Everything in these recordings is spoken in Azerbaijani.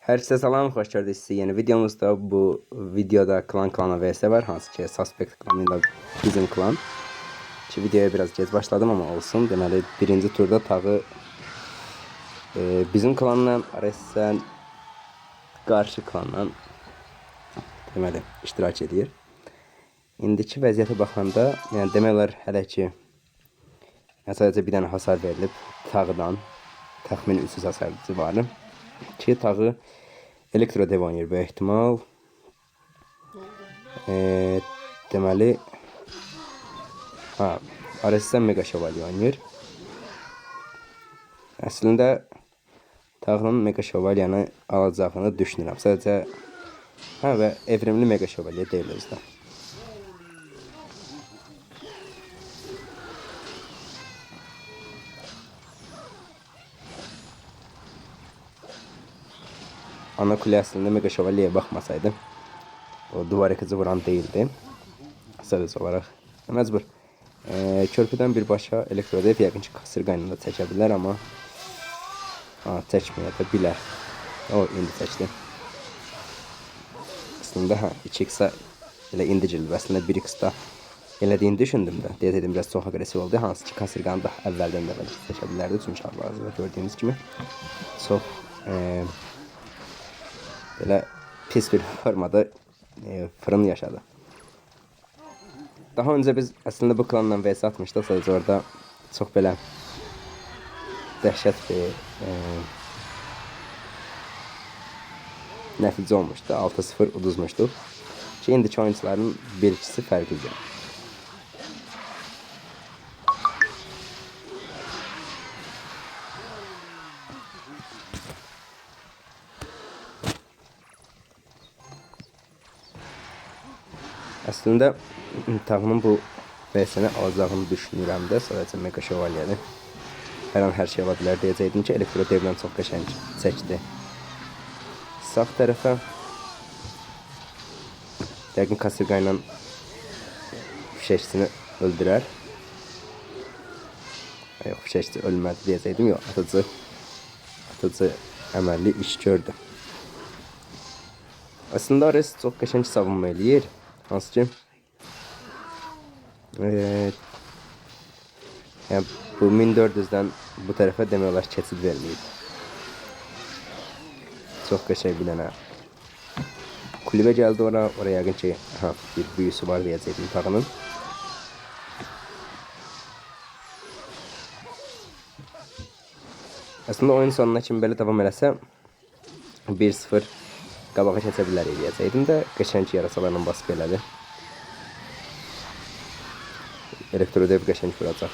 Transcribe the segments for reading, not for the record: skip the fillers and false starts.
Herkese salam, xoş gördük sizi yeni videomuzda. Bu videoda klan klana vs var, hansı ki Suspect klanıyla bizim klan. Ki videoya biraz gec başladım ama olsun. Deməli birinci turda Tağı bizim klanla Aresən qarşı klanla deməli iştirak edir. İndiki vəziyyətə baxanda, yəni demək olar hələ ki sadəcə bir dənə hasar verilib Tağıdan. Təxmin 300 hasar civarı. Ki Tağı Elektro dev oynayır böyük ehtimal. Deməli Aresən Mega Şövalye oynayır. Əslində Tağının Mega Şövalyanı alacağını düşünürəm. Sadəcə və evrimli Mega Şövalye deyil özdə. Ana kule əslində Mega Şövalyeye baxmasaydı o duvar yıkıcı vuran değildi. Sadəcə olaraq məcbur. Körpüdən birbaşa Elektrodev yəqin ki kasırğa ilə də çəkə bilər, amma çəkməyə də bilər. O indi çəkdi. Əslində 2x-a elə indi cilib. Əslində 1x-da elədiyini düşündüm də. Dedim biraz çox agresiv oldu. Hansı ki kasırğanı da əvvəldən də çəkə bilərdi. Çünki hal-hazırda gördüyünüz kimi çox belə pis bir formada fırın yaşadı. Daha öncə biz əslində bu klanla vs atmışdıq. Sadəcə orada çox belə dəhşət bir nəticə olmuşdu. 6-0 uduzmuşduq. Ki indiki oyuncuların bir ikisi fərqlidir. Əslində Tağının bu vs-ni alacağını düşünürəm də. Sadəcə Mega Şövalyəni hər an hər şey ola bilər deyəcəkdim ki, Elektro devdən çox qəşəng çəkdi. Sağ tərəfə yəqin kasırğa ilə fişəkçisini öldürər. Yox, fişəkçi ölmədi deyəcəkdim. Yox, atıcı əməlli iş gördü. Əslində Ares çox qəşəng savunma eləyir. Hansı ki yəni bu 1400-dən bu tərəfə demək olar keçid verməyib. Çox qəşəng bir dənə kulübə gəldi ora. Oraya yəqin ki bir büyüsü var deyəcəkdim Tağının. Əslində oyun sonuna kimi belə davam eləsə 1-0 qabağa keçə bilər eləyəcəkdim də qəşəng yarasalarla basıb elədi. Elektrodev qəşəng vuracaq.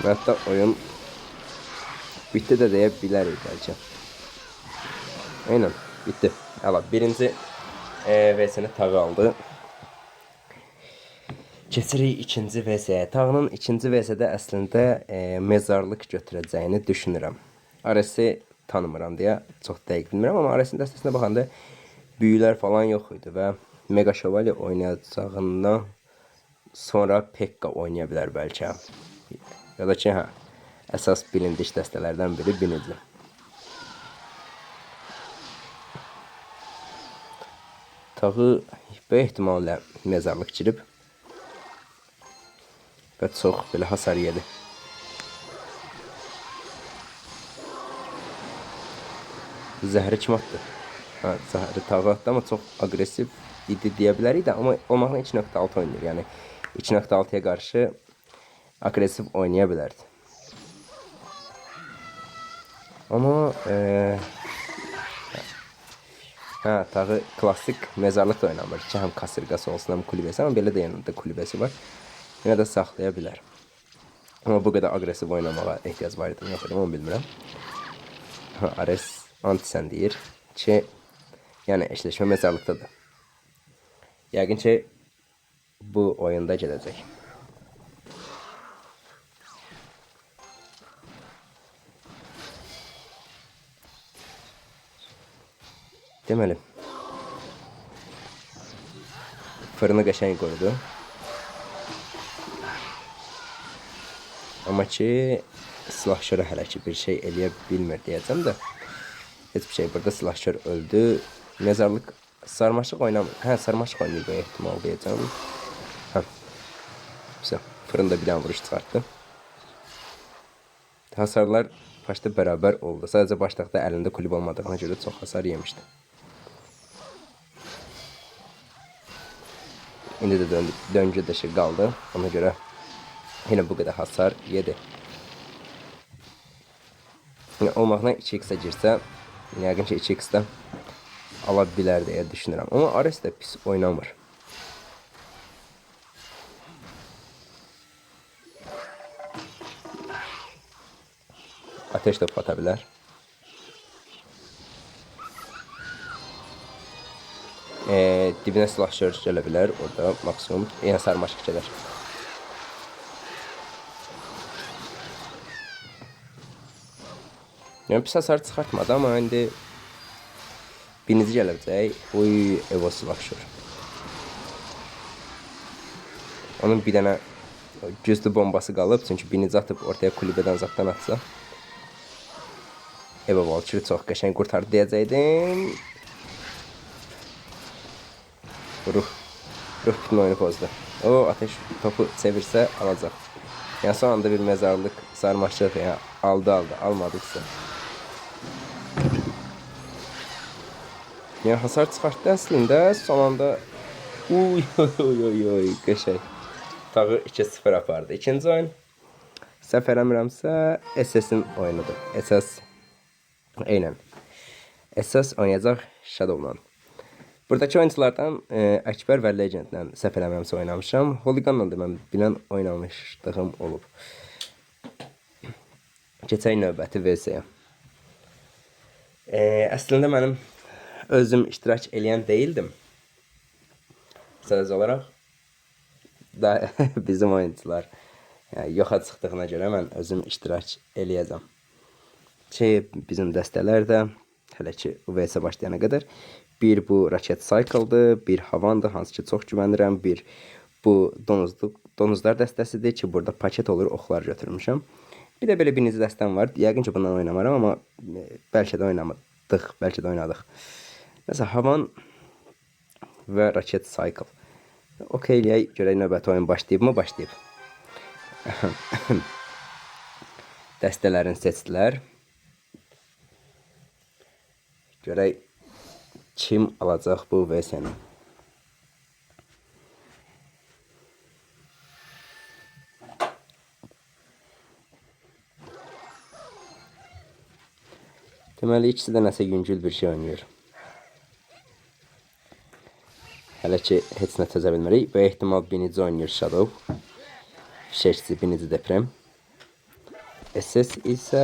Və hətta oyun bitdi də deyə bilərik bəlkə. Aynen, bitdi. Əla, birinci vs-ni Tağı aldı. Keçirik ikinci vs-yə. Tağının ikinci vs-də əslində mezarlıq götürəcəyini düşünürəm. Aresi tanımıram deyə çox dəqiq bilmirəm, amma Aresin dəstəsinə baxanda büyülər falan yox idi və Mega Şövalye oynayacağından sonra Pekka oynaya bilər bəlkə. Ya da ki, əsas bilindik dəstələrdən biri Binidli. Tağı böyük ehtimalle mezarlıq girib və çox belə hasar yedi. Zəhri kim atdı? Zəhri Tağı atdı, amma çox agresiv idi deyə bilərik də, amma olmaqla 2.6 oynayır. Yəni 2.6'ya qarşı agresiv oynaya bilərdi. Amma Tağı klassik mezarlıq da oynamır ki, həm kasırqası olsun, həm kulübəsi, amma belə də yanında kulübəsi var. Yenə də saxlaya bilər. Amma bu qədər agresiv oynamağa ehtiyac var idi, yox, onu bilmirəm. Ares anti-sən deyir ki, yəni eşleşmə mezarlıqdadır. Yəqin ki, bu oyunda gedəcək. Deməli, fırını qəşəng qoydu. Amma ki, silahşöre hələ ki bir şey eləyə bilmir deyəcəm də. Hiçbir şey. Burada silahşör öldü. Mezarlık sarmaşık oynamır. Ha, sarmaşık oynuyor bu ihtimal diyeceğim. Ha. Güzel. Fırında bir tane vuruş çıkarttı. Hasarlar başta beraber oldu. Sadece başlıqda əlində kulüp olmadığına görə çox hasar yemişdi. İndi də döngü dışı qaldı. Ona görə yine bu qədər hasar yedi. Yəni olmaqla 2x-ə girsə, yəqin ki 2x-də ala bilər deyə düşünürəm. Amma Ares də pis oynamır. Ateş top ata bilər. Dibinə silahşör gələ bilər. Orada maksimum yəni sarmaşıq gələr. Yəni pis hasar çıxartmadı, amma indi binici gələcək. Oy, Evo silahşör. Onun bir dənə güclü bombası qalıb, çünki binici atıb ortaya kulübədən zapdan atsa. Evo Valkyrie çox qəşəng qurtardı deyəcəkdim. Ruh bütün oyunu pozdu. O, ateş topu çevirsə alacaq. Yəni son anda bir mezarlıq sarmaşıq, yəni almadıqsa. Yəni hasar çıxartdı əslində, son anda oy qəşəng. Tağı 2-0 apardı. İkinci oyun səhv eləmirəmsə SS-in oyunudur. SS eynən. SS oynayacaq Shadow'la. Buradakı oyunculardan Əkbər və Legendlə səhv eləmirəmsə oynamışam. Holiganla da mən bilən oynamışdığım olub. Keçək növbəti VS-yə. Əslində mənim özüm iştirak eləyən deyildim. Sadəcə olaraq da bizim oyuncular yəni, yoxa çıxdığına görə mən özüm iştirak eləyəcəm. Bizim dəstələr də hələ ki VS başlayana qədər bir bu Raket Cycle'dır, bir Havandır, hansı ki çox güvənirəm, bir bu donuzlar dəstəsidir ki, burada paket olur, oxlar götürmüşəm. Bir də belə birinci dəstəm var. Yəqin ki bundan oynamaram, amma bəlkə də oynamadıq, bəlkə də oynadıq. Məsələn, Havan və Raket Cycle. Okeyləyək, görək növbəti oyun başlayıb mı? Başlayıb. Dəstələrini seçdilər. Görək kim alacaq bu VS-ni. Deməli, ikisi də nəsə yüngül bir şey oynayır. Hələ ki heç nə təzə bilmirik. Bu ehtimal binici oynayır Shadow. Fişəkçi binici Deprem. SS isə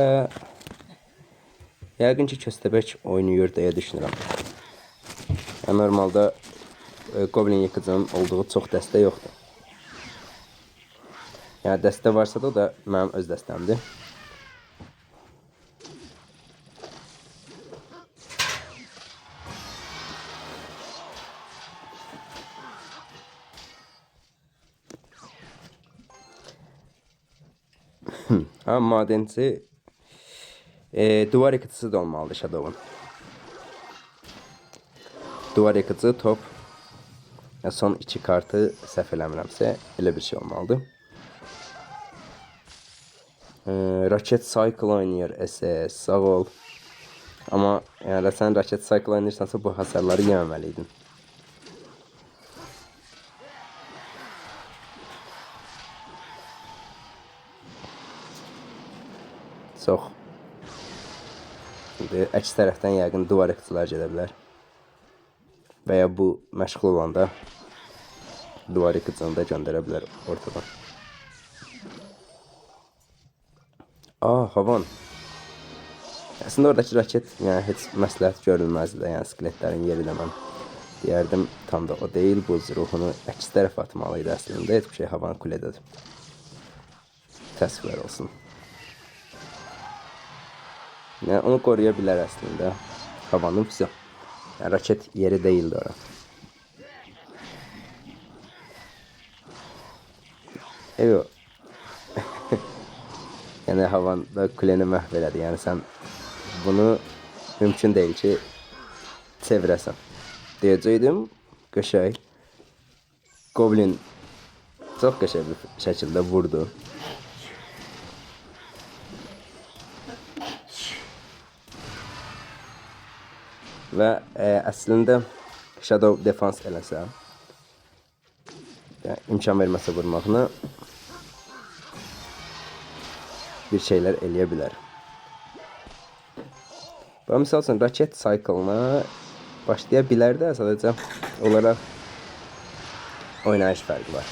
yəqin ki Köstəbək oynayır deyə düşünürəm. Yəni, normalda Goblin yıkıcının olduğu çox dəstə yoxdur. Yəni dəstə varsa da o da mənim öz dəstəmdir. Amma madenci duvar yıkıcısı da olmalıdır Shadow'un. Duvar yıkıcı top son 2 kartı səhv eləmirəmsə elə bir şey olmalıdır. Raket Cycle oynayır SS, sağ ol. Amma yəni sən Raket Cycle oynayırsansa bu hasarları yeməməliydin. Çox. Əks tərəfdən yəqin duvar yıkıcılar gedə bilər. Və ya bu məşğul olanda duvar yıkıcını da göndərə bilər ortadan. Havan. Əslində oradakı raket yəni heç məsləhət görülməzdi də. Yəni skeletlərin yeri də mən deyərdim tam da o deyil. Buz ruhunu əks tərəf atmalıydı əslində. Heç bir şey Havan kulədədir. Təsvir olsun. Yəni onu qoruya bilər əslində. Havanın pisi. Yəni, raket yeri değildi ora. Evet. Yəni Havan da kuleni məhv elədi. Yəni sən bunu mümkün deyil ki, çevirəsən. Deyəcəkdim, qəşəng. Goblin çox qəşəng bir şəkildə vurdu. Və əslində Shadow defans eləsə, yəni, imkan verməsə vurmağına bir şeylər eləyə bilər. Və misal üçün, raket cycle-na başlaya bilər də, sadəcə olaraq oynayış fərqi var.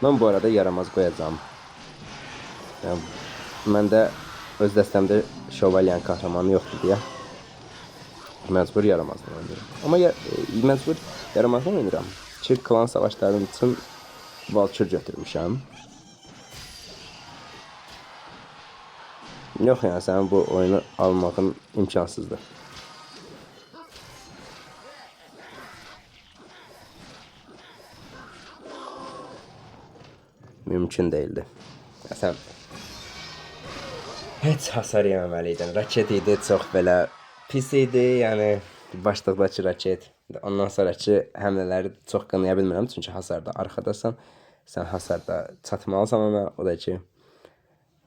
Mən bu arada yaramaz qoyacağım. Yəni, məndə öz dəstəmdə şövalyen kahramanı yoxdur deyə məcbur yaramazdan oynayıram. Amma məcbur yaramazdan oynayıram ki, klan savaşlarının üçün Valkür götürmüşəm. Yox, yəni sənin bu oyunu almağın imkansızdır. Mümkün deyildi. Sən heç hasar yeməməliydin. Raket idi, çox belə pis idi. Yəni başlıqdakı raket. Ondan sonraki həmlələri çox qınaya bilmirəm. Çünki hasarda arxadasan. Sən hasarda çatmalısan ona. O da ki,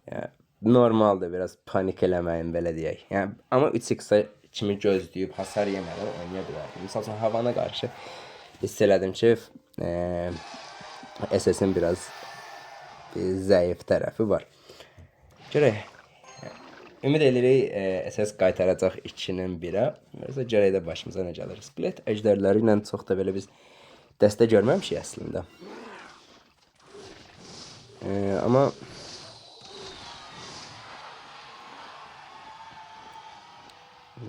yəni, normaldır biraz panik eləməyin, belə deyək. Yəni, amma 3x kimi gözləyib hasar yemədən oynaya bilərdim. Misal üçün, havana qarşı hiss elədim ki, SS-in biraz zəif tərəfi var. Görək. Ümid edirik SS qaytaracaq 2-nin 1-ə. Görək də başımıza nə gəlir. Split əjdərləri ilə çox da belə biz dəstə görməmişik əslində. Amma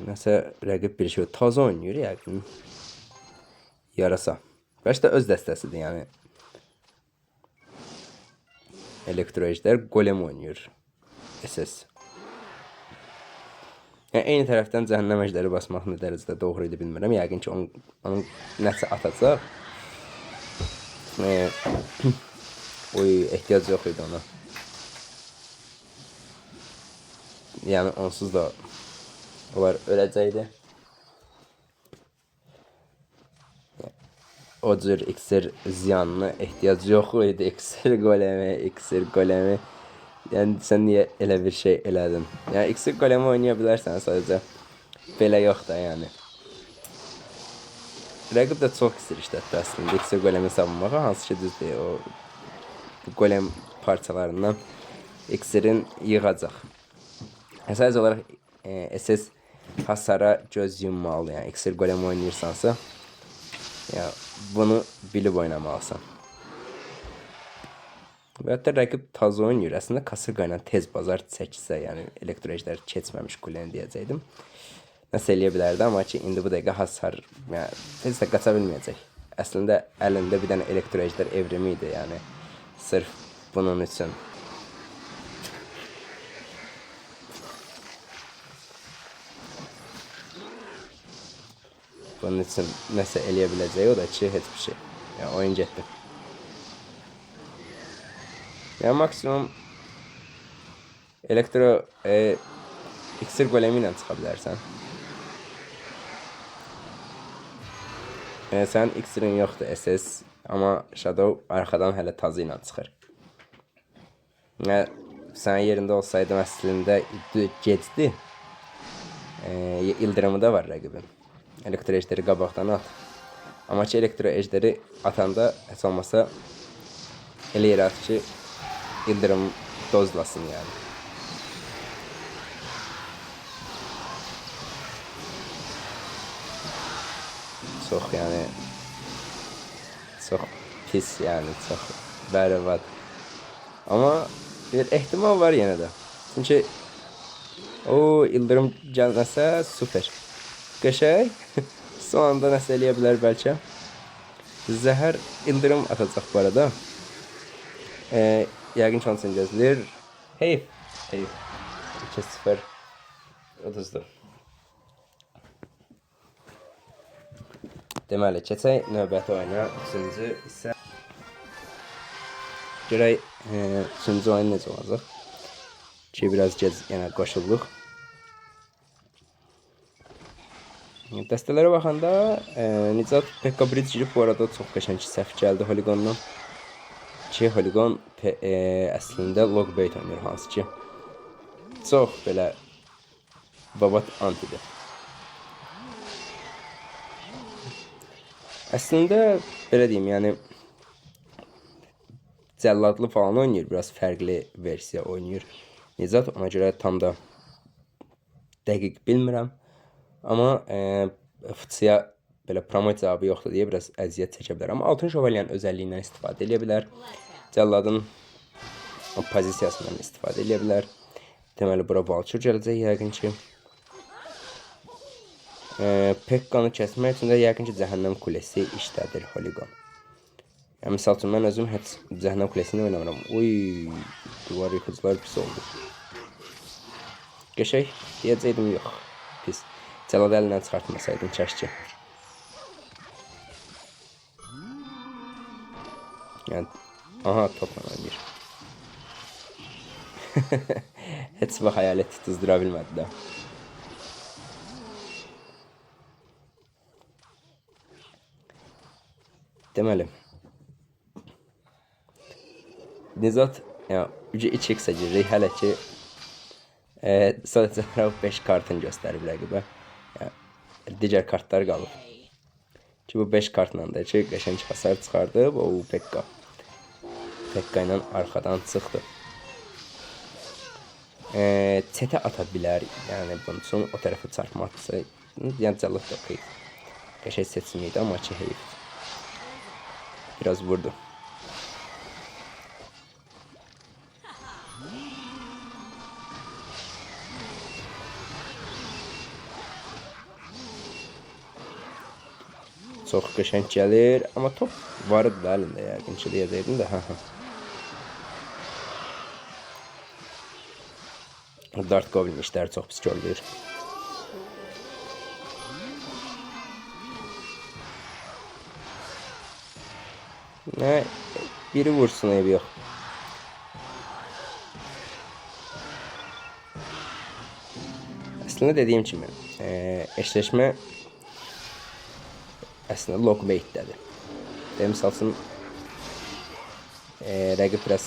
nəsə rəqib bir şey taze oynayır yəqin. Yarasa. Bəlkə də öz dəstəsidir, yəni. Elektroejder golem oynayır. SS. Yəni, eyni tərəfdən cəhənnəm əjdəri basmaq nə dərəcədə doğru idi bilmirəm. Yəqin ki, onun nəsə atacaq. Oy, ehtiyac yox idi ona. Yəni, onsuz da onlar öləcəkdi. O cür iksir ziyanına ehtiyac yox idi. İksir golemi. Yəni, sən niyə elə bir şey elədin? Yəni, iksir golemi oynaya bilərsən sadəcə. Belə yox da, yəni. Rəqib də çox iksir işlətdi əslində. İksir golemi savunmağa, hansı ki düzdür. O golem parçalarından iksirin yığacaq. Sadəcə olaraq SS hasara göz yummalı. Yəni, iksir golemi oynayırsansa, yəni, bunu bilib oynamalısan. Və hətta rəqib taze oynayır. Əslində kasırqa ilə tez bazar çəksə, yəni elektroejlər keçməmiş kuleni deyəcəkdim. Nəsə eləyə bilərdi, amma ki, indi bu dəqiqə hasar, yəni tez də qaça bilməyəcək. Əslində əlində bir dənə elektroejlər evrimi idi, yəni sırf bunun üçün. Bunun üçün nəsə eləyə biləcəyi, o da ki, heç bir şey. Yəni, oyun getdi. Yəni, maksimum iksir golemi ilə çıxa bilərsən. Yəni, sənin iksirin yoxdur SS, amma Shadow arxadan hələ tazı ilə çıxır. Yəni, sənin yerində olsaydım əslində gecdi. İldırımı da var rəqibin. Elektroejderi qabaqdan at. Amma ki, elektroejderi atanda heç olmasa elə yerə at ki, İldırım dozlasın, yəni. Çox, yəni, çox pis, yəni, çox bərbad. Amma bir ehtimal var yenə də. Çünki o ildırım gəlməsə super. Qəşəng. Son anda nəsə eləyə bilər bəlkə. Zəhər ildırım atacaq bu arada. Yəqin ki, onun üçün gözləyir. Heyf. 2-0. Uduzdu. Deməli, keçək növbəti oyuna. Üçüncü isə görək üçüncü oyun necə olacaq. Ki, biraz gec yenə qoşulduq. Dəstələrə baxanda Nicat Pekka Bridge girib bu arada çox qəşəng səhv gəldi Holigondan. Ki Holigon əslində Logbait oynayır, hansı ki çox belə babat antidir. Əslində belə deyim, yəni cəlladlı falan oynayır, biraz fərqli versiya oynayır Nicat, ona görə tam da dəqiq bilmirəm. Amma fıçıya belə promo cavabı yoxdur deyə biraz əziyyət çəkə bilər. Amma altın şövalyenin özəlliyindən istifadə edə bilər. Cəlladın pozisiyasından istifadə edə bilər. Deməli, bura Valçur gələcək yəqin ki. Pekkanı kəsmək üçün də yəqin ki, Cəhənnəm Kulesi işlədir Holigon. Yəni, misal üçün, mən özüm heç Cəhənnəm Kulesini oynamıram. Uy, duvar yıxıcılar pis oldu. Qəşək deyəcəkdim, yox, pis. Cəlladı əlindən çıxartmasaydım, kəşki. Yəni, aha, topla oynayır. Heç vaxt hayalet tutuzdura bilmədi də. Deməli, Nizat, yəni, 2x-ə giririk, hələ ki, sadəcə 5 kartın göstərib rəqibə. Digər kartlar qalıb. Ki, bu 5 kartla da ki, qəşəng hasar çıxardıb, o Pekka. Pekka ilə arxadan çıxdı. Çetə ata bilər, yəni bunun üçün o tərəfə çarpması, yəni cəllad da qeyb. Qəşəng seçimi idi, amma ki, heyif. Biraz vurdu. Çox qəşəng gəlir, amma top vardı da əlində yəqin ki, deyəcəkdim də. Dart Goblin işləri çox pis gördür. Nə, biri vursun, ev yox. Əslində dediyim kimi, eşləşmə əslində Logbait-dədir. Misal üçün, rəqib biraz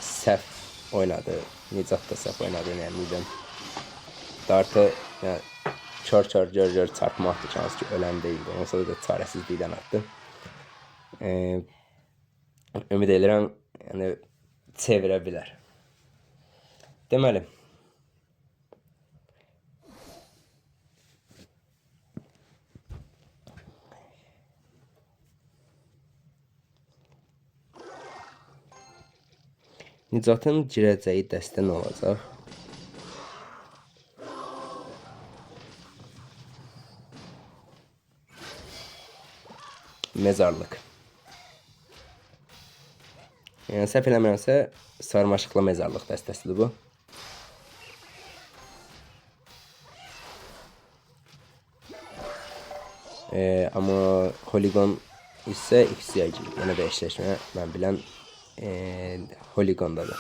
səhv oynadı, Nicat da səhv oynadı, yəni Dartı kör gör çarpma atdı, hansı ki, ölən deyildi, onsa da çarəsizlikdən atdı. Ümid edirəm, yəni, çevirə bilər. Deməli, Nicatın girəcəyi dəstə nə olacaq? Mezarlıq. Yəni, səhv eləmirəmsə, sarmaşıqlı mezarlıq dəstəsidir bu. Amma Holigon isə X-yə girib. Yenə də eşləşmə, mən bilən Holigondadır.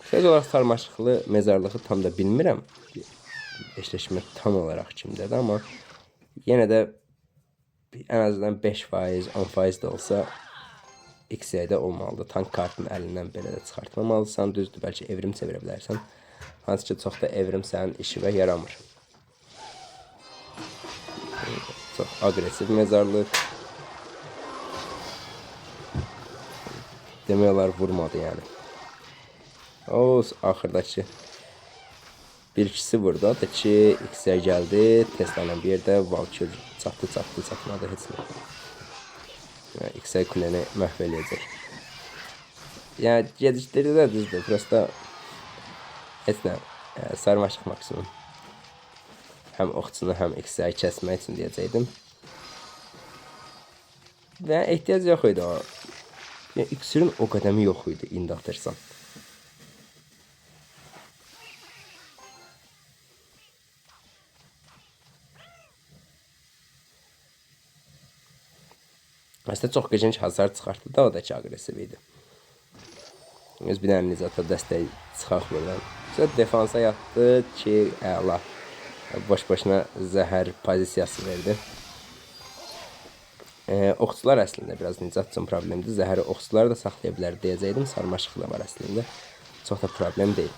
Söz olaraq sarmaşıqlı mezarlığı tam da bilmirəm. Eşləşmə tam olaraq kimdədir, amma yenə də ən azından 5%, 10% da olsa X-də olmalıdır. Tank kartını əlindən belə də çıxartmamalısan. Düzdür, bəlkə evrim çevirə bilərsən. Hansı ki, çox da evrim sənin işivə yaramır. Çox agresiv mezarlıq. Demək olar vurmadı, yəni. O, axırdakı bir ikisi vurdu. Da ki, X-ə gəldi. Tesla bir yerdə Valkyr çatmadı heç nə. X-ə kuleni məhv eləyəcək. Yəni, gecikdirdi də düzdür. Prosta heç nə, sarmaşıq maksimum. Həm oxçunu, həm X-ə kəsmək üçün deyəcəkdim. Və ehtiyac yox idi o. Yəni, iksirin o qədəmi yox idi, indi atırsan. Aslında çox qəşəng hasar çıxartdı da, o da ki, agresiv idi. Biz bir dənə Nizata dəstək çıxaq buradan. Defansa yatdı ki, əla. Boş başına zəhər pozisiyası verdi. Oxçular əslində biraz Nicat üçün problemdir. Zəhəri oxçular da saxlaya bilər deyəcəkdim. Sarmaşıq da var əslində. Çox da problem deyil.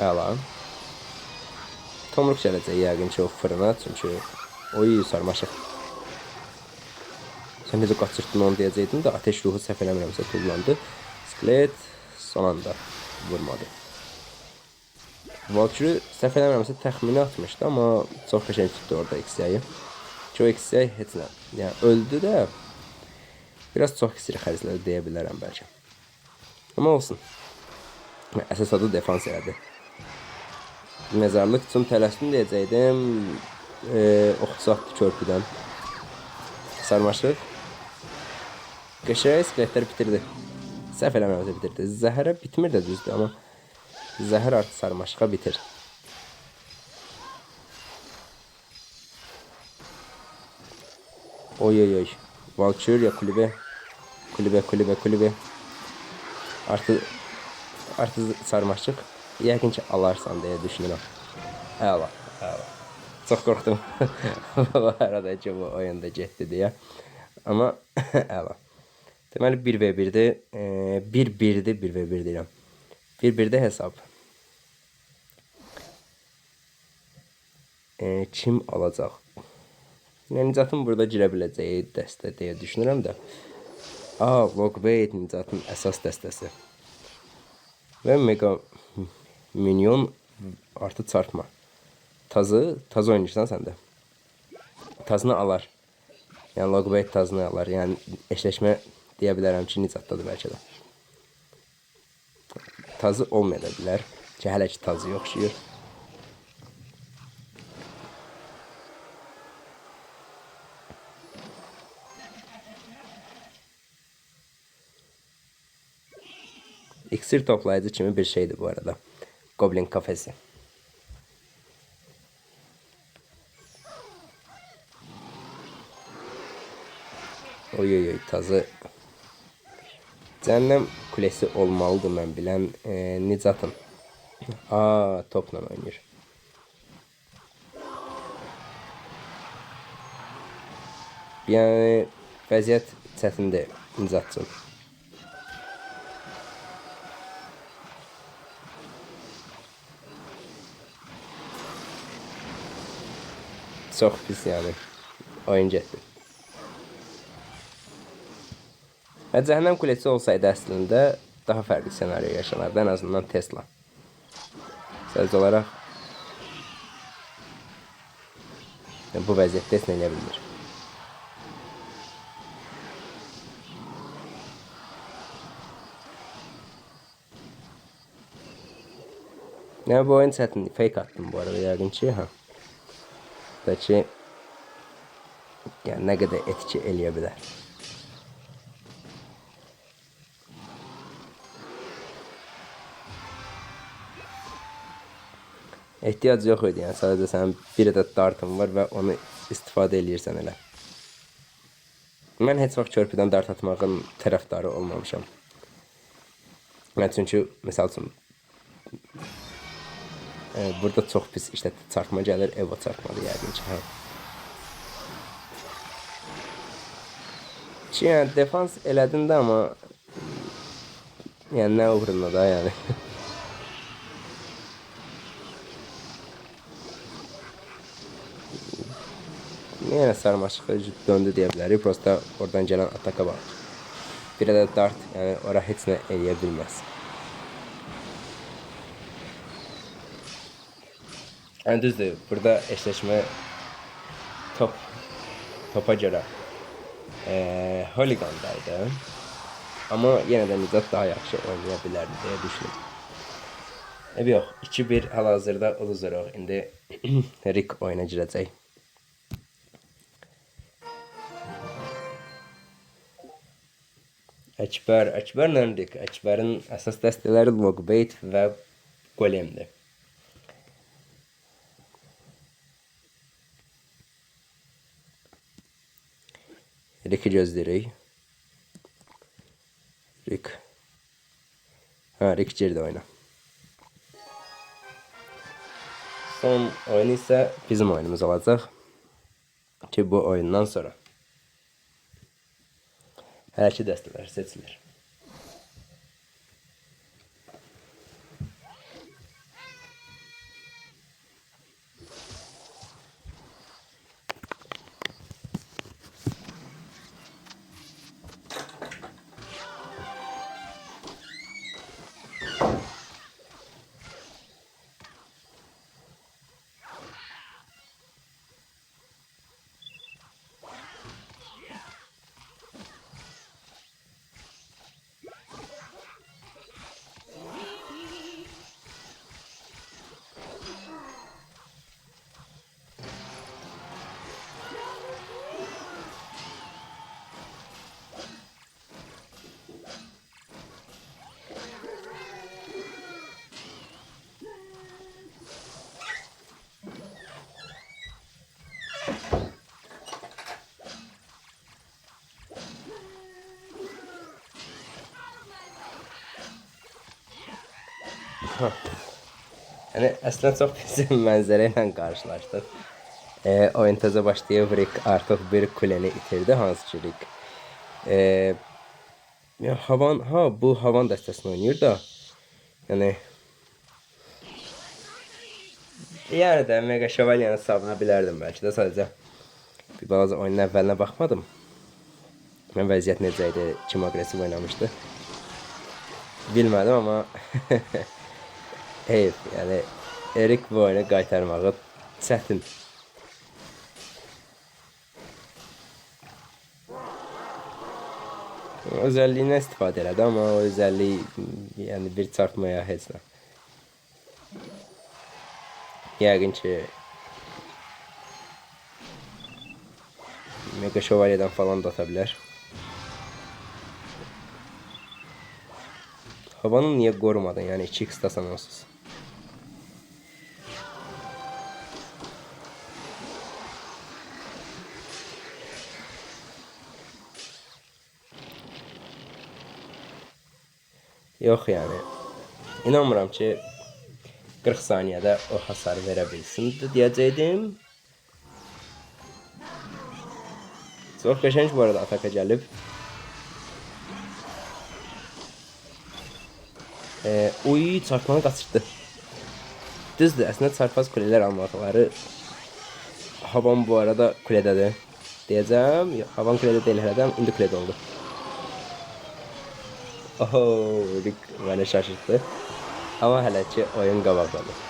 Əla. Tomruq gələcək yəqin ki o fırına. Çünki oy sarmaşıq. Sən necə qaçırtdın onu deyəcəkdim də ateş ruhu səhv eləmirəmsə tullandı. Skelet son anda vurmadı. Valkyrie səhv eləmirəmsə təxmini atmışdı, amma çox qəşəng tutdu orada XY-yi. Ki o XY heç nə. Yəni öldü də biraz çox kisiri xərclədi deyə bilərəm bəlkə. Amma olsun. Əsas adı defans elədi. Mezarlıq üçün tələsdim deyəcəkdim. Oxçu atdı körpüdən. Sarmaşıq. Qəşəng skeletlər bitirdi. Səhv eləmirəmsə bitirdi. Zəhərə bitmir də düzdür, amma zəhər artı sarmaşığa bitir. Oy oy oy. Valkyria kulübe. Kulübe. Artı sarmaşıq. Yəqin ki alarsan deyə düşünürəm. Əla. Çox qorxdum. Bu arada ki bu oyunda getdi deyə. Amma əla. Deməli 1v1'dir. 1-1'dir. 1v1 deyirəm. 1-1'də hesab. Kim alacaq? Yəni Nicatın burada girə biləcəyi dəstə deyə düşünürəm də. Logbait Nicatın əsas dəstəsi. Və mega minyon artı çarpma. Tazı oynayırsan sən də. Tazını alar. Yəni Logbait tazını alar. Yəni eşləşmə deyə bilərəm ki Nicatdadır bəlkə də. Tazı olmaya da bilər. Ki hələ ki tazı yoxşuyur. İksir toplayıcı kimi bir şeydir bu arada. Goblin kafesi. Oy tazı. Cəhənnəm kulesi olmalıdır mən bilən Nicatın. Topla oynayır. Yəni vəziyyət çətindir Nicat üçün. Çox pis yəni. Oyun getdi. Cəhənnəm kulesi olsaydı əslində daha fərqli senaryo yaşanardı. En azından Tesla. Sadəcə olaraq bu vəziyyətdə heç nə eləyə bilmir. Yəni bu oyun çətindir. Fake attım bu arada yəqin ki. Bəlkə yəni nə qədər etki eləyə bilər. Ehtiyac yox idi, yəni sadəcə sənin bir ədəd dartın var və onu istifadə eləyirsən elə. Mən heç vaxt körpüdən dart atmağın tərəfdarı olmamışam. Yəni çünki misal üçün burada çox pis işte çarpma gəlir, Evo çarpmadı yəqin ki. Ki yəni defans elədin də amma yəni nə uğruna da yəni. Yəni sarmaşığı döndü deyə bilərik. Prosta oradan gələn ataka bax. Bir ədəd dart, yəni ora heç nə eləyə bilməz. Yəni düzdür, burada eşləşmə topa görə Holigandaydı. Amma yenə də Nicat daha yaxşı oynaya bilərdi deyə düşünürəm. Yox, 2-1 hal-hazırda uduzuraq. İndi Rick oyuna girəcək. Əkbərlə Rick. Əkbərin əsas dəstələri Logbait və Golemdir. Rick'i gözləyirik. Rick girdi oyuna. Son oyun isə bizim oyunumuz olacaq ki, bu oyundan sonra hər iki dəstələr seçilir. Yəni əslində çox pis mənzərə ilə qarşılaşdıq. Oyun təzə başlayıb, Rick artıq bir kuləni itirdi, hansı ki Rick. Bu havan dəstəsini oynayır da. Yəni də Mega Şövalyenin savuna bilərdim bəlkə də, sadəcə bir balaca oyunun əvvəlinə baxmadım. Mən vəziyyət necə idi, kim aqressiv oynamışdı bilmədim, amma heyf, yəni Erik bu oyunu qaytarmağı çətin. Özəlliyindən istifadə elədi, amma o özəllik yəni bir çarpmaya heç nə. Yəqin ki Mega Şövalyeden falan da ata bilər. Havanı niyə qorumadın? Yəni 2x tasan onsuz. Yox yəni. İnanmıram ki 40 saniyədə o hasarı verə bilsin deyəcəkdim. Çox qəşəng bu arada ataka gəlib. Çarpmanı qaçırdı. Düzdür, əslində çarpaz kulelər almaqları. Havan bu arada kuledədir deyəcəm. Yox, havan kuledə deyil hələdən, indi kuledə oldu. Oho, Rick məni şaşırtdı. Amma hələ ki oyun qabaqdadır.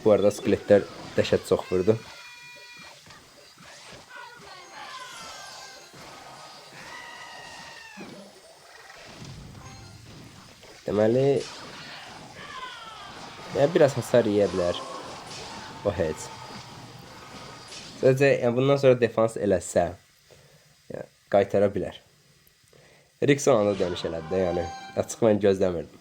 Bu arada skeletlər dəhşət çox vurdu. Deməli, biraz hasar yeyə bilər. O heç. Sadəcə, bundan sonra defans eləsə, qaytara bilər. Rick son anda dönüş elədi də, yəni açıq mən gözləmirdim.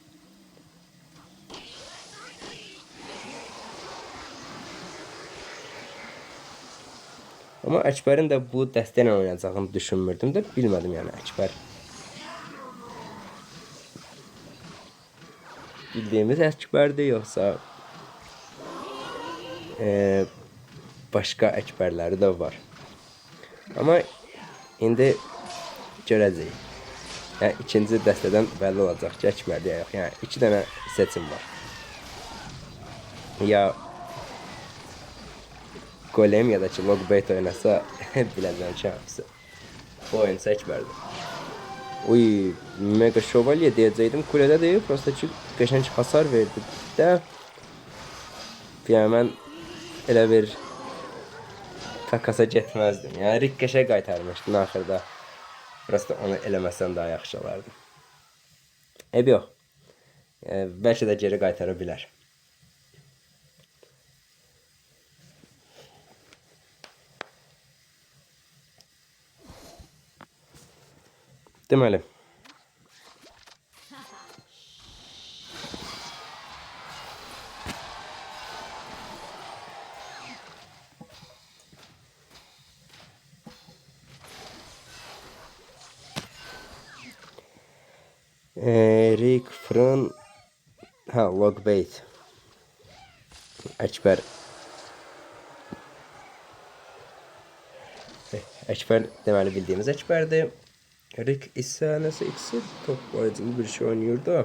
Amma Əkbərin də bu dəstə ilə oynayacağını düşünmürdüm də, bilmədim yəni Əkbər. Bildiyimiz Əkbərdir, yoxsa başqa Əkbərləri də var. Amma indi görəcəyik. Yəni ikinci dəstədən bəlli olacaq ki, Əkbərdir ya yox. Yəni 2 dənə seçim var. Ya Golem ya da ki Logbait oynasa biləcəm ki, hangisi. Bu oyunsa Əkbərdir. Uy, Mega Şövalye deyəcəkdim, kuledədir, prosta ki qəşəng hasar verdi də. Yəni mən elə bir takasa getməzdim. Yəni Rick qəşəng qaytarmışdın axırda. Prosta onu eləməsən daha yaxşı olardı. Yox. Bəlkə də geri qaytara bilər. Deməli. Rick, Fırın, ha, Logbait, Əkbər. Əkbər deməli bildiyimiz Əkbərdir. Rick isə nəsə iksir toplayıcılı bir şey oynayır da.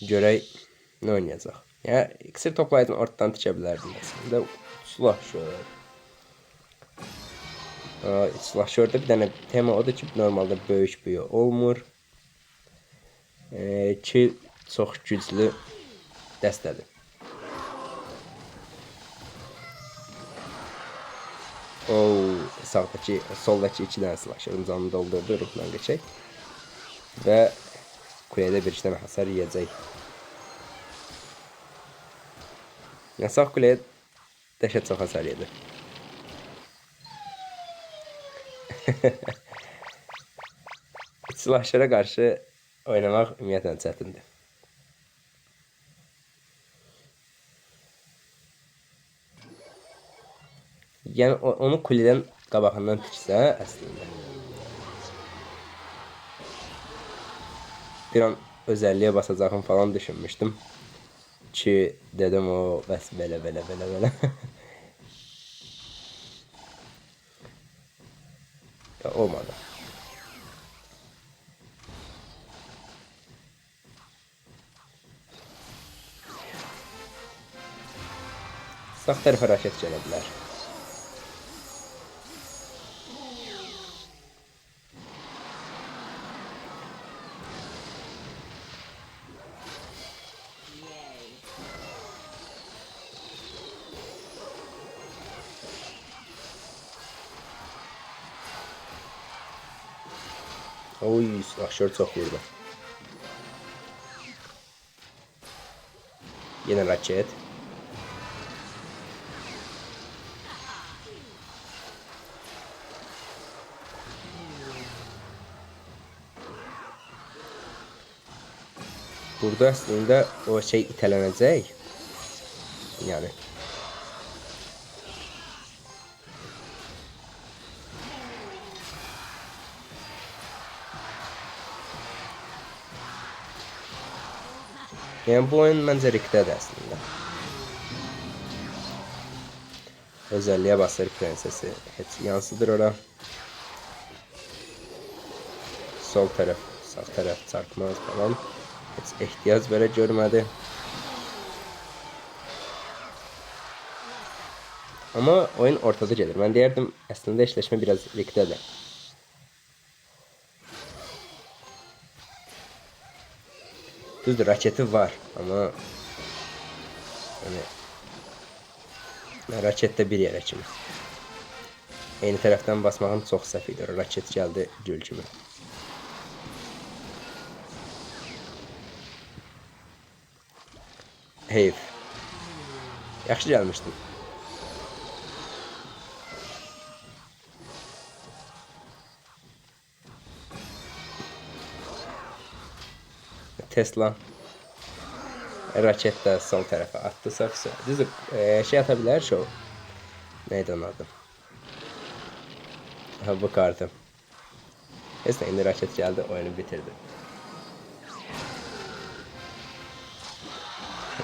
Görək nə oynayacaq. Yəni iksir toplayıcını ortadan tikə bilərdim əslində. Slasher. Slasher'da bir dənə tema odur ki, normalda böyük büyü olmur. Ki çox güclü dəstədir. Sağdakı, soldakı 2 dənə slasher'ın canını doldurdu, ruhla geçək. Və kulede bir 2 dənə hasar yiyəcək. Yəni sağ kuleye dəhşət çox hasar yedi. Slasher'a qarşı oynamaq ümumiyyətlə çətindir. Yəni onu kuleden qabağından tiksə əslində. Bir an özelliğe basacağım falan düşünmüştüm. Ki dedim o bəs belə. Ya, olmadı. Sağ tərəfə raket gələ bilər. Slasher çox vurdu. Yenə raket. Burada əslində o şey itələnəcək. Yəni bu oyun məncə Rick'dədir əslində. Özelliğe basır prensesi. Heç yansıdır ora. Sol tərəf, sağ tərəf çarpmaz falan. Heç ehtiyac belə görmədi. Amma oyun ortada gedir. Mən deyərdim əslində eşləşmə biraz Rick'dədir. Düzdür, raketi var ama hani raket de bir yere kimi. Eyni tərəfdən basmağım çox səhv idi. Raket gəldi gül kimi. Heyf. Yaxşı gəlmişdim. Tesla raket de sol tarafa attı saksı. Düzdür, şey atabilir şu. Neydi onun adı? Ha, bu kartı. Neyse, indi raket geldi, oyunu bitirdi.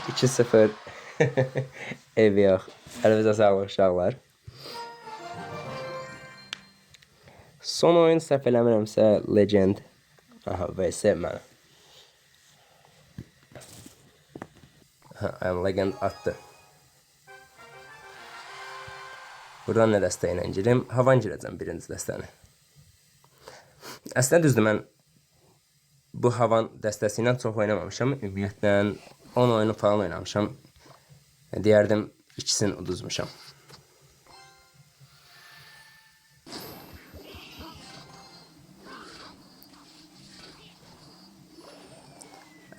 2-0 ev yox. Əlinizə sağlıq uşaqlar. Son oyun səhv eləmirəmsə Legend. Aha, vs mənə. Legend attı. Buradan nə dəstə ilə girim? Havan girəcəm birinci dəstəni. Əslində düzdür, mən bu havan dəstəsi ilə çox oynamamışam. Ümumiyyətlə 10 oyunu falan oynamışam. Deyərdim ikisini uduzmuşam.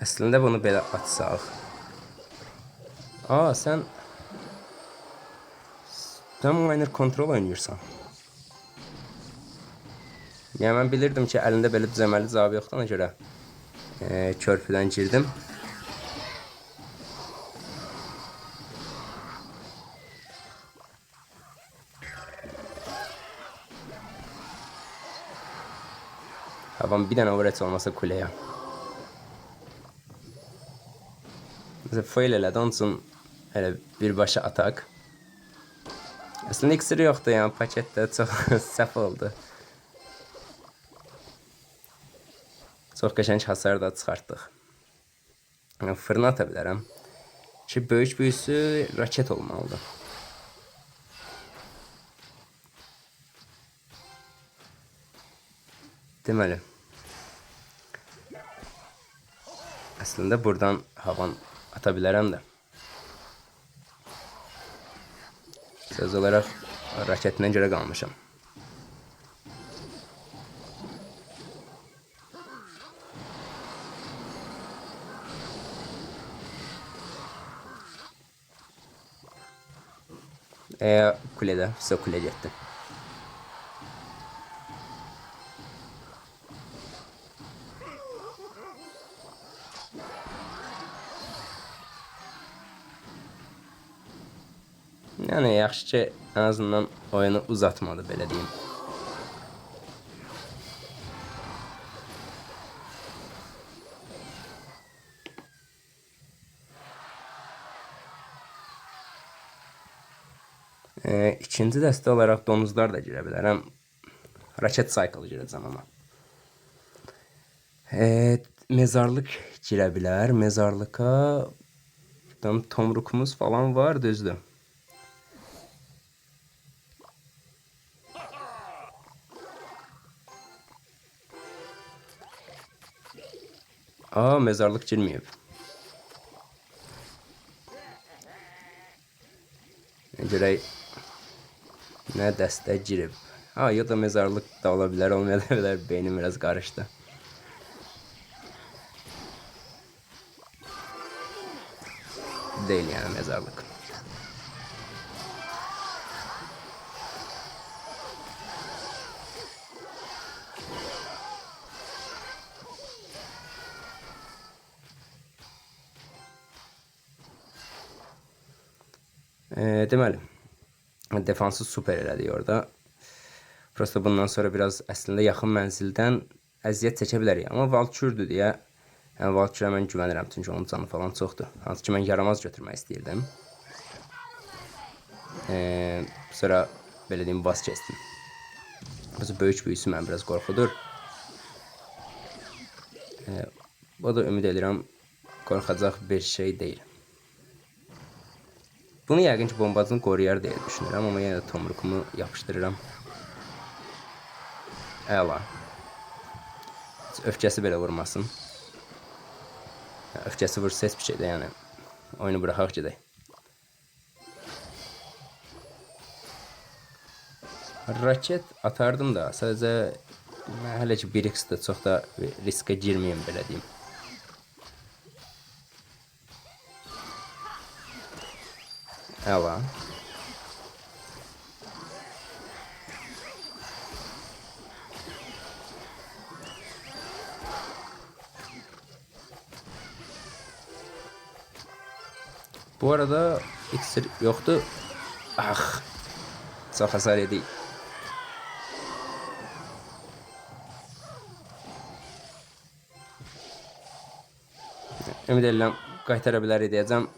Əslində bunu belə açsaq. Sən miner kontrol oynayırsan. Yəni mən bilirdim ki, əlində belə düzəməli cavabı yoxdur, ona görə körpüdən girdim. Taban bir dənə vur heç olmasa kuleyə. Mesela foil elədi, onun üçün elə birbaşa atak. Əslində iksiri yoxdur, yəni paketdə çox səhv oldu. Çox qəşəng hasar da çıxartdıq. Yəni, fırına ata bilərəm. Ki, böyük büyüsü raket olmalıdır. Deməli. Əslində buradan havan ata bilərəm də. Söz olaraq raketindən görə qalmışam. Kuledə, sizə kule getdi. Yəni, yaxşı ki, ən azından oyunu uzatmadı, belə deyim. İkinci dəstə olaraq donuzlar da girə bilərəm. Raket cycle girəcəm amma. Mezarlıq girə bilər. Mezarlıqa tomrukumuz falan var, düzdür. Mezarlıq girməyib. Görək nə dəstə girib. Ya da mezarlıq da ola bilər, olmaya da bilər. Beynim biraz qarışdı. Deyil yəni mezarlıq. Deməli, defansı super elədik orada. Prosta bundan sonra biraz əslində yaxın mənzildən əziyyət çəkə bilərik. Amma Valkürdür deyə, yəni Valkürə mən güvənirəm, çünki onun canı falan çoxdur. Hansı ki, mən yaramaz götürmək istəyirdim. Sonra, belə deyim, bas kestim. Böyük büyüsü mən biraz qorxudur. O da ümid edirəm, qorxacaq bir şey deyil. Bunu yəqin ki, bombacını qoruyar deyə düşünürəm, amma yenə də tomrukumu yapışdırıram. Əla. Öfkəsi belə vurmasın. Öfkəsi vursa heç bir şeydə, yəni oyunu buraxaq gedək. Raket atardım da, sadəcə hələ ki 1x-də çox da riskə girməyim, belə deyim. Əla. Bu arada iksir yoxdur. Çox hasar yedik. Ümid edirəm qaytara bilərik deyəcəm.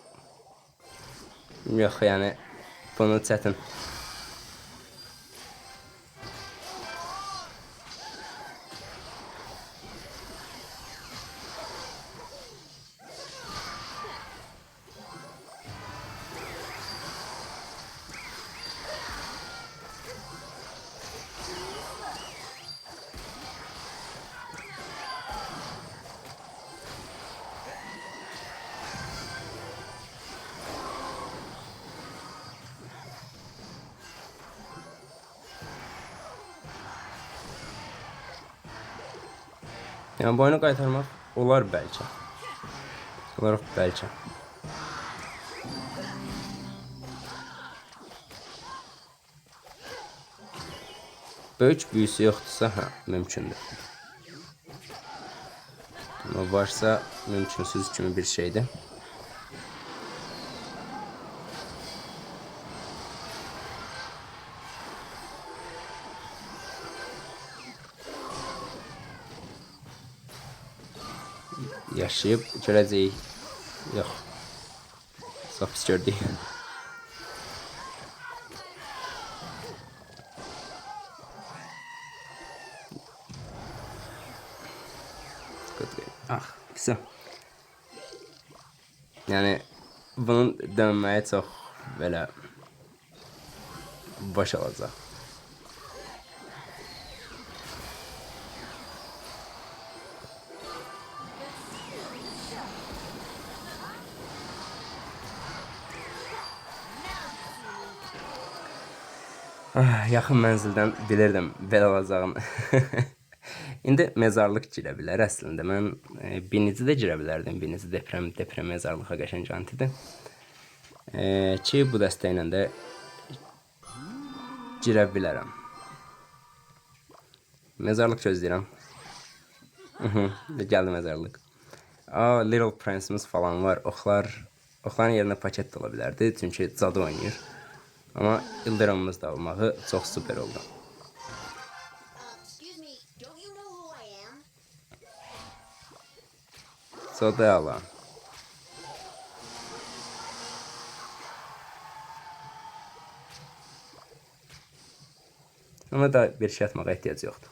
Yox, yəni bunu çətin. Yəni bu oyunu qaytarmaq olar bəlkə. Olaraq bəlkə. Böyük büyüsü yoxdursa, mümkündür. Amma varsa mümkünsüz kimi bir şeydir. yaşayıb görəcəyik. Yox. Çox pis gördük. Ah, güzel. Yani bunun dönməyə çox belə baş alacaq. Yaxın mənzildən bilirdim belə olacağını. İndi mezarlıq girə bilər əslində. Mən binici də girə bilərdim. Binici deprem mezarlığa qəşəng antidir. Ki bu dəstəklə də girə bilərəm. Mezarlıq gözləyirəm. Gəldi mezarlıq. Little Prince'imiz falan var. Oxların yerinə paket də ola bilərdi. Çünki cadı oynayır. Amma ildırımımız da olmağı çox super oldu. Soda alan. Ona da bir şey atmağa ehtiyac yoxdur.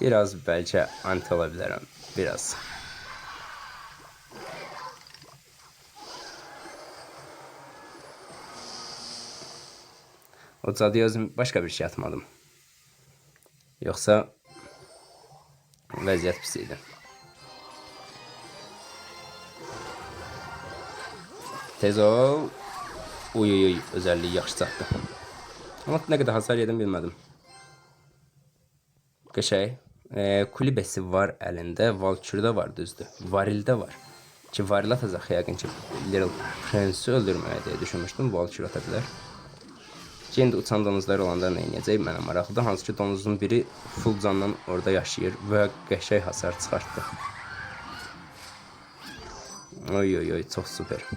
Biraz bəlkə anti ola bilərəm. Biraz. O cadıya özüm başqa bir şey atmadım. Yoxsa vəziyyət pis idi. Tez ol. Uy, özəlliyi yaxşı çatdı. Amma nə qədər hasar yedim bilmədim. Qəşəng. Kulübesi var əlində, Valkürdə var düzdür. Varildə var. Ki varil atacaq yəqin ki Little Prince'i öldürməyə deyə düşünmüşdüm. Valkür ata bilər. Ki indi uçan donuzlar olanda nə edəcək mənə maraqlıdır. Hansı ki donuzun biri full candan orada yaşayır və qəşəng hasar çıxartdı. Oy, çox super.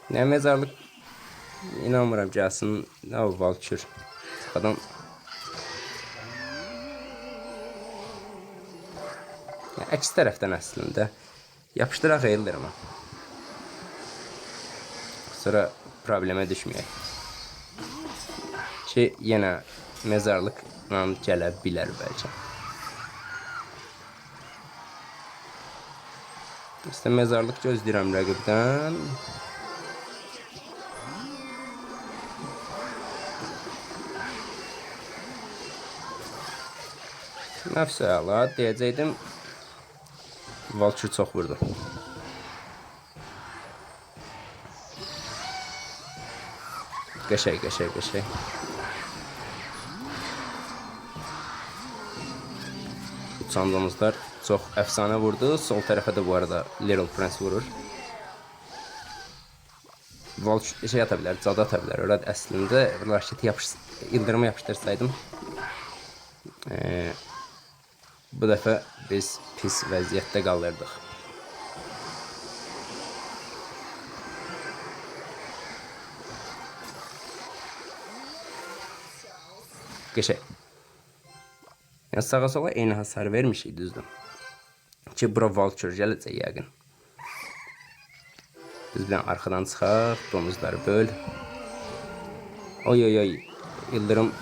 Nə mezarlıq inanmıram gəlsin. Nə o Valkür. Adam əks tərəfdən əslində yapışdıraq Eldırıma. Sonra problemə düşməyək. Ki yenə mezarlıqla gələ bilər bəlkə. İşte mezarlıq gözləyirəm rəqibdən. Nəfsə əla deyəcəkdim. Valkür çox vurdu. Qəşəng. Uçan domuzlar çox əfsanə vurdu. Sol tərəfə də bu arada Little Prince vurur. Valkür şey ata bilər, cadı ata bilər. Orada əslində raketi ildırıma yapışdırsaydım bu dəfə biz pis vəziyyətdə qalırdıq. Qəşəng. Yəni sağa sola eyni hasar vermişik düzdür. Ki bura Valkür gələcək yəqin. Biz bilən arxadan çıxaq, domuzları böl. Oy, ildırım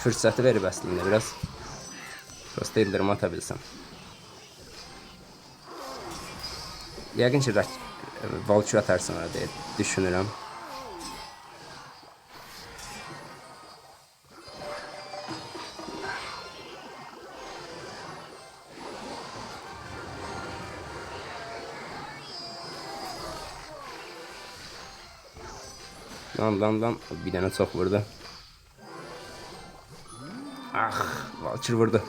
fürsəti verib əslində biraz. Prosta ildırım ata bilsəm. Yəqin ki Valkür atarsın orada deyə düşünürəm. Lan bir dənə çox vurdu. Ah, Valkür vurdu.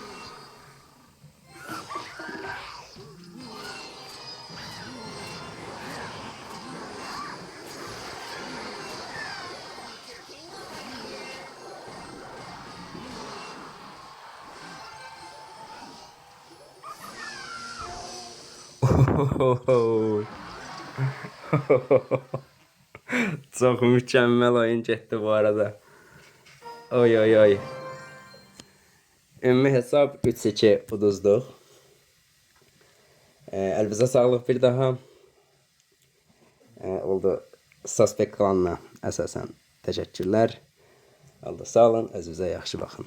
Çok mükemmel oyun getdi bu arada. Oy oy oy. Ümumi hesab 3-2 uduzduq. Əlinizə sağlıq bir daha. Oldu Suspect klanına əsasən təşəkkürlər. Oldu sağ olun, özünüzə yaxşı baxın.